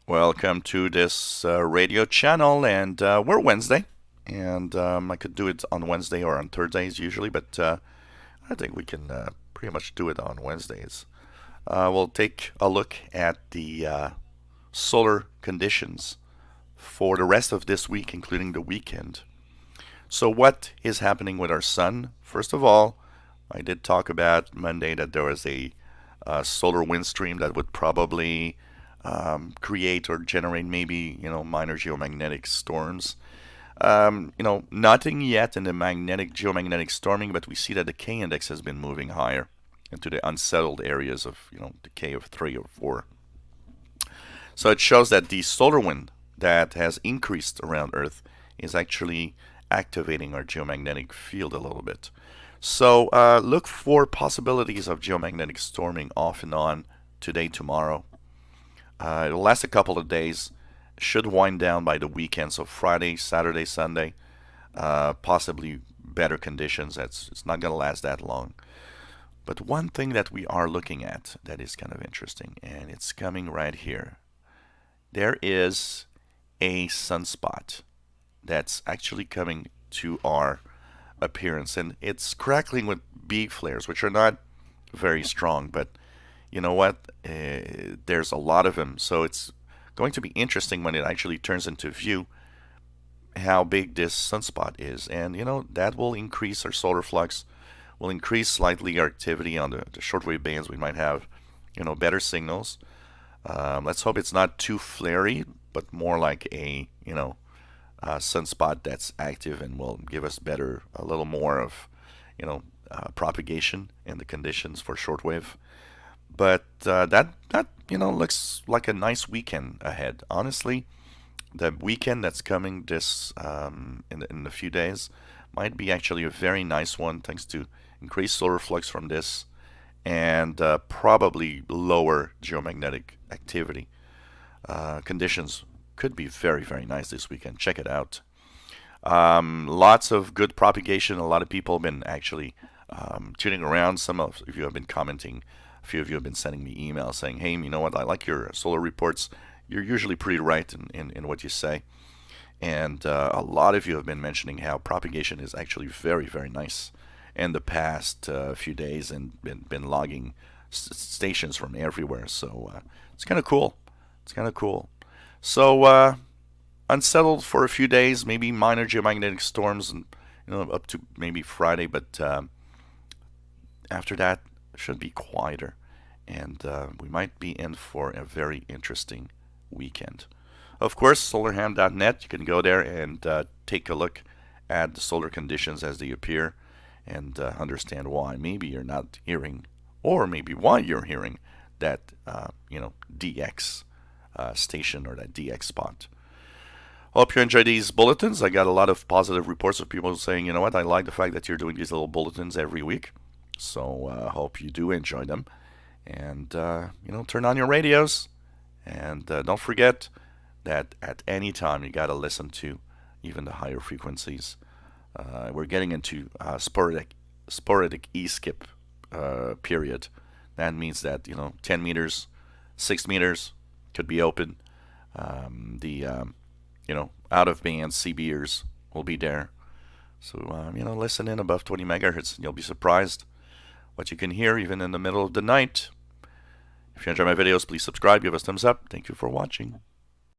Welcome to this radio channel, and we're Wednesday, and I could do it on Wednesday or on Thursdays usually, but I think we can pretty much do it on Wednesdays. We'll take a look at the solar conditions for the rest of this week, including the weekend. So what is happening with our sun? First of all, I did talk about Monday that there was a solar wind stream that would probably create or generate maybe minor geomagnetic storms. Nothing yet in the magnetic geomagnetic storming, but we see that the K index has been moving higher into the unsettled areas of the K of 3 or 4. So it shows that the solar wind that has increased around Earth is actually activating our geomagnetic field a little bit. So look for possibilities of geomagnetic storming off and on today, tomorrow. It'll last a couple of days, should wind down by the weekend, so Friday, Saturday, Sunday, possibly better conditions. It's not going to last that long. But one thing that we are looking at that is kind of interesting, and it's coming right here. There is a sunspot that's actually coming to our appearance, and it's crackling with big flares, which are not very strong, but you know what? There's a lot of them, so it's going to be interesting when it actually turns into view how big this sunspot is, and that will increase our solar flux, will increase slightly our activity on the shortwave bands. We might have better signals. Let's hope it's not too flary, but more like a sunspot that's active and will give us a little more of propagation in the conditions for shortwave. But that looks like a nice weekend ahead. Honestly, the weekend that's coming this in a few days might be actually a very nice one, thanks to increased solar flux from this and probably lower geomagnetic activity. Conditions could be very, very nice this weekend. Check it out. Lots of good propagation. A lot of people have been actually tuning around. Some of you have been commenting. A few of you have been sending me emails saying, hey, you know what, I like your solar reports. You're usually pretty right in what you say. And a lot of you have been mentioning how propagation is actually very, very nice in the past few days, and been logging stations from everywhere. So it's kind of cool. It's kind of cool. So unsettled for a few days, maybe minor geomagnetic storms, and up to maybe Friday, but after that should be quieter, and we might be in for a very interesting weekend. Of course, solarhand.net, you can go there and take a look at the solar conditions as they appear, and understand why maybe you're not hearing, or maybe why you're hearing that DX station or that DX spot. Hope you enjoy these bulletins. I got a lot of positive reports of people saying, you know what, I like the fact that you're doing these little bulletins every week. So hope you do enjoy them. And, turn on your radios. And don't forget that at any time you got to listen to even the higher frequencies. We're getting into sporadic E-skip period. That means that, 10 meters, 6 meters could be open. The out of band CBers will be there. So, listen in above 20 megahertz, and you'll be surprised what you can hear even in the middle of the night. If you enjoy my videos, please subscribe, give us thumbs up. Thank you for watching.